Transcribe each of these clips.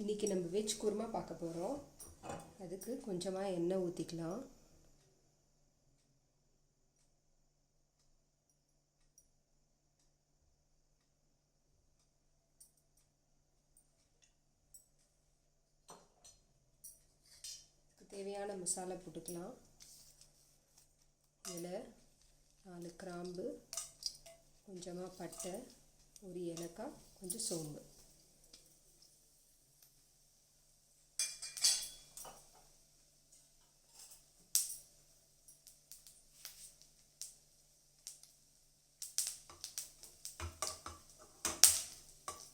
இன்றைக்கி நம்ம வெஜ் குருமா பார்க்க போகிறோம். அதுக்கு கொஞ்சமாக எண்ணெய் ஊற்றிக்கலாம். தேவையான மசாலா போட்டுக்கலாம். இதில் 4 கிராம்பு, கொஞ்சமாக பட்டை, ஒரு ஏலக்காய், கொஞ்சம் சோம்பு.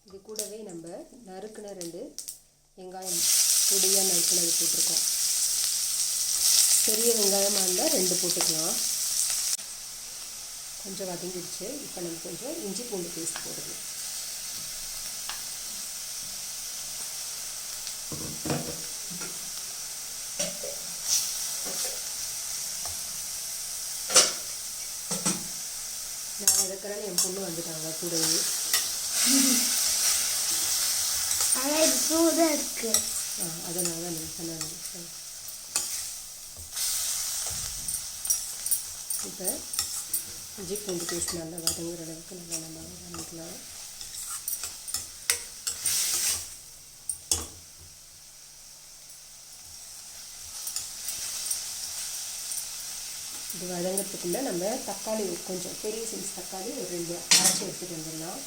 இது கூடவே நம்ம நறுக்குன 2 வெங்காயம் பொடியாக நறுக்குனது போட்டிருக்கோம். பெரிய வெங்காயமாக இருந்தால் 2 போட்டுக்கலாம். கொஞ்சம் வதங்கிடுச்சு. இப்போ நம்ம கொஞ்சம் இஞ்சி பூண்டு பேஸ்ட் போடணும். நான் வதக்கிறேன்னு என் பொண்ணு வந்துட்டாங்க கூடவே. ஆனால் இது சூடாக இருக்குது. அதனால தான் நீங்கள் சொன்னாங்க. இப்போ இஞ்சி பூண்டு பேஸ்ட் நல்லா வதங்குற அளவுக்கு நல்லா நம்ம வதக்கிக்கலாம். இது வதங்கிறதுக்குள்ளே நம்ம தக்காளி கொஞ்சம் பெரிய சைஸ் தக்காளி ஒரு 2 அரைச்சி எடுத்துகிட்டு வந்துடலாம்.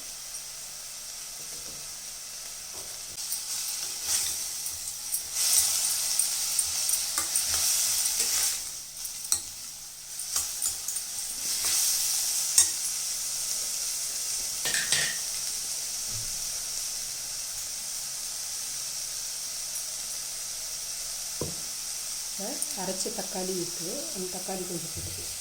அரைச்ச தக்காளி இருக்குது, அந்த தக்காளி கொஞ்சம் போட்டுக்கலாம்.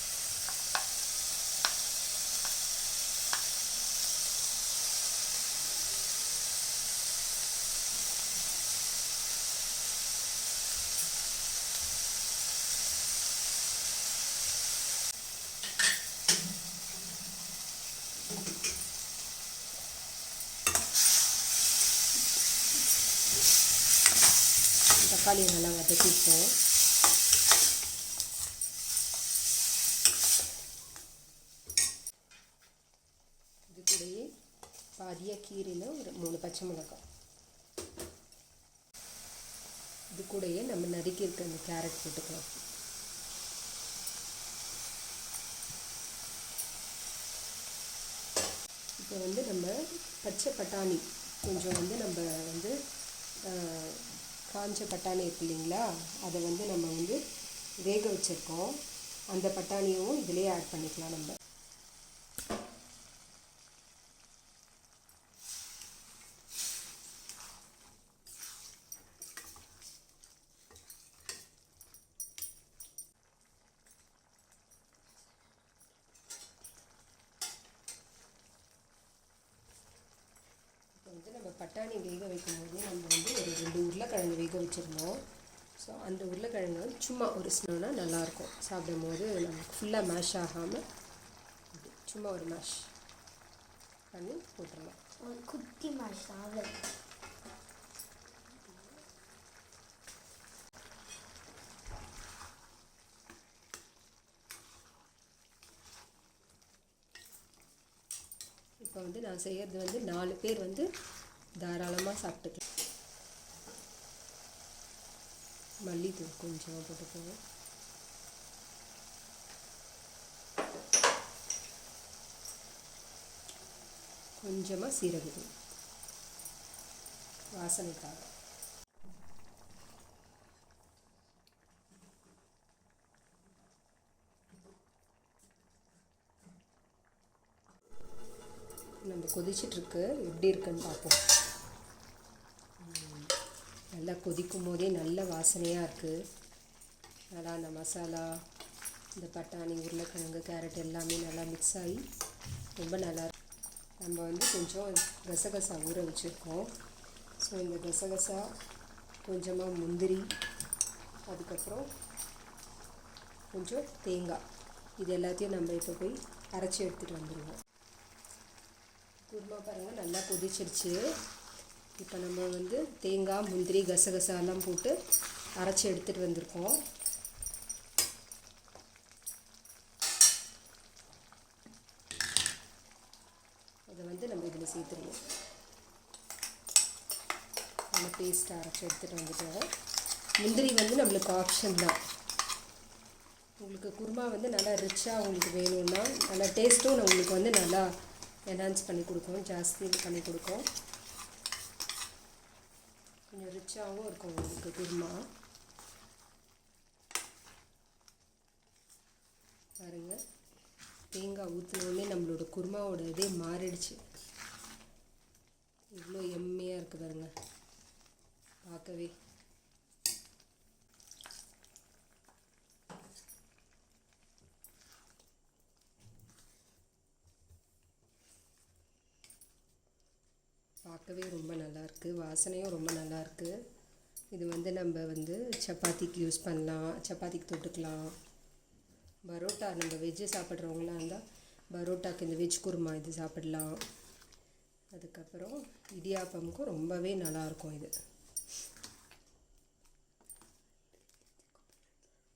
தக்காளியை நல்லா வதக்கிப்போம். இது கூடயே பாதியாக கீரையில் ஒரு 3 பச்சை மிளகாய். இது கூடயே நம்ம நறுக்கி இருக்க அந்த கேரட் போட்டுக்கலாம். இப்போ வந்து நம்ம பச்சை பட்டாணி கொஞ்சம் வந்து நம்ம வந்து காஞ்ச பட்டாணி இருக்கு இல்லைங்களா, அதை வந்து நம்ம வந்து வேக வச்சுருக்கோம். அந்த பட்டாணியும் இதிலே ஆட் பண்ணிக்கலாம். நம்ம நம்ம பட்டாணி வேக வைக்கும் போது நம்ம வந்து ஒரு 2 உருளைக்கிழங்கு வேக வச்சுருந்தோம். ஸோ அந்த உருளைக்கிழங்கு வந்து சும்மா ஒரு ஸ்னோனா நல்லாயிருக்கும். சாப்பிடும் போது நமக்கு ஃபுல்லாக மேஷ் ஆகாமல் சும்மா ஒரு மேஷ் பண்ணி போட்டுடலாம். ஒரு குட்டி மேஷ் ஆகும். இப்போ வந்து நான் செய்கிறது வந்து 4 பேர் வந்து தாராளமாக சாப்பிட்டுக்கலாம். மல்லித்தூள் கொஞ்சமாக போட்டுக்குவோம். கொஞ்சமாக சீரகத்தூள் வாசனைக்காக. நம்ம கொதிச்சிட்ருக்கு, எப்படி இருக்குன்னு பார்ப்போம். நல்லா கொதிக்கும் போதே நல்ல வாசனையாக இருக்குது. நல்லா அந்த மசாலா, இந்த பட்டாணி, உருளைக்கிழங்கு, கேரட் எல்லாமே நல்லா மிக்ஸ் ஆகி ரொம்ப நல்லா இருக்கு. நம்ம வந்து கொஞ்சம் கசகசா ஊற வச்சுருக்கோம். ஸோ இந்த கசகசா, கொஞ்சமாக முந்திரி, அதுக்கப்புறம் கொஞ்சம் தேங்காய், இது எல்லாத்தையும் நம்ம இப்போ போய் அரைச்சி எடுத்துகிட்டு வந்துடுவோம். குருமா பாருங்கள் நல்லா கொதிச்சிருச்சு. இப்போ நம்ம வந்து தேங்காய், முந்திரி, கசகசாலாம் போட்டு அரைச்சி எடுத்துகிட்டு வந்திருக்கோம். அதை வந்து நம்ம இதில் சேர்த்துருவோம். நம்ம பேஸ்ட்டை அரைச்சி எடுத்துகிட்டு வந்துட்டோம். முந்திரி வந்து நம்மளுக்கு ஆப்ஷன் தான். உங்களுக்கு குருமா வந்து நல்லா ரிச்சாக உங்களுக்கு வேணும்னா நல்லா டேஸ்ட்டும் உங்களுக்கு வந்து நல்லா என்ஹான்ஸ் பண்ணி கொடுக்கும், ஜாஸ்தி பண்ணி கொடுக்கும். கொஞ்சம் ரிச்சாகவும் இருக்கும் உங்களுக்கு குருமா. பாருங்கள், தேங்காய் ஊற்றினோடனே நம்மளோட குருமாவோட இதே மாறிடுச்சு. இவ்வளோ எம்மையாக இருக்குது பாருங்கள் பார்க்கவே. பார்க்கவே ரொம்ப நல்லாயிருக்கு, வாசனையும் ரொம்ப நல்லாயிருக்கு. இது வந்து நம்ம வந்து சப்பாத்திக்கு யூஸ் பண்ணலாம், சப்பாத்திக்கு தொட்டுக்கலாம். பரோட்டா நம்ம வெஜ்ஜு சாப்பிட்றவங்களாம் இருந்தால் பரோட்டாக்கு இந்த வெஜ் குருமா இது சாப்பிடலாம். அதுக்கப்புறம் இடியாப்பமுக்கும் ரொம்பவே நல்லாயிருக்கும் இது.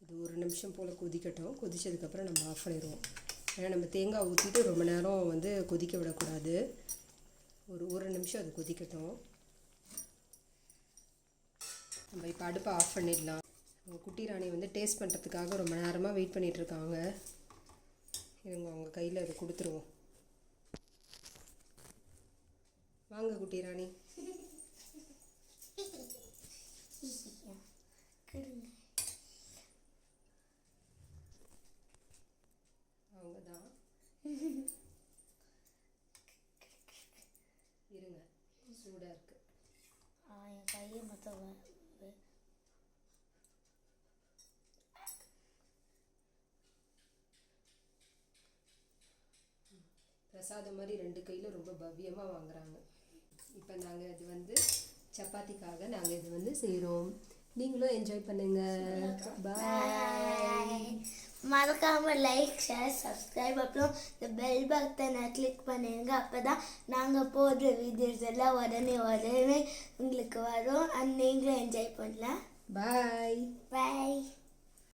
இது 1 நிமிஷம் போல் கொதிக்கட்டும். கொதித்ததுக்கப்புறம் நம்ம ஆஃப் பண்ணிடுவோம். ஏன்னா நம்ம தேங்காய் ஊற்றிட்டு ரொம்ப நேரம் வந்து கொதிக்க விடக்கூடாது. ஒரு நிமிஷம் அது கொதிக்கட்டும். நம்ம இப்போ அடுப்பை ஆஃப் பண்ணிடலாம். குட்டி ராணி வந்து டேஸ்ட் பண்ணுறதுக்காக ரொம்ப நேரமாக வெயிட் பண்ணிகிட்ருக்காங்க. இவங்க அவங்க கையில் அதை கொடுத்துருவோம். வாங்க குட்டி ராணி. அவங்க தான் இருங்க, சூடாக இருக்குது. என் கையை மொத்தம் பிரசாதம் மாதிரி 2 கையில் ரொம்ப பவ்யமாக வாங்குறாங்க. இப்போ நாங்கள் இது வந்து சப்பாத்திக்காக நாங்கள் இது வந்து செய்கிறோம். நீங்களும் என்ஜாய் பண்ணுங்கள். பாய். மறக்காம லைக், ஷேர், சப்ஸ்கிரைப், அப்புறம் இந்த பெல் பட்டனை கிளிக் பண்ணுங்க. அப்போ தான் நாங்கள் போடுற வீடியோஸ் எல்லாம் உடனே உங்களுக்கு வரும். நீங்களும் என்ஜாய் பண்ணலாம். பாய். பாய்.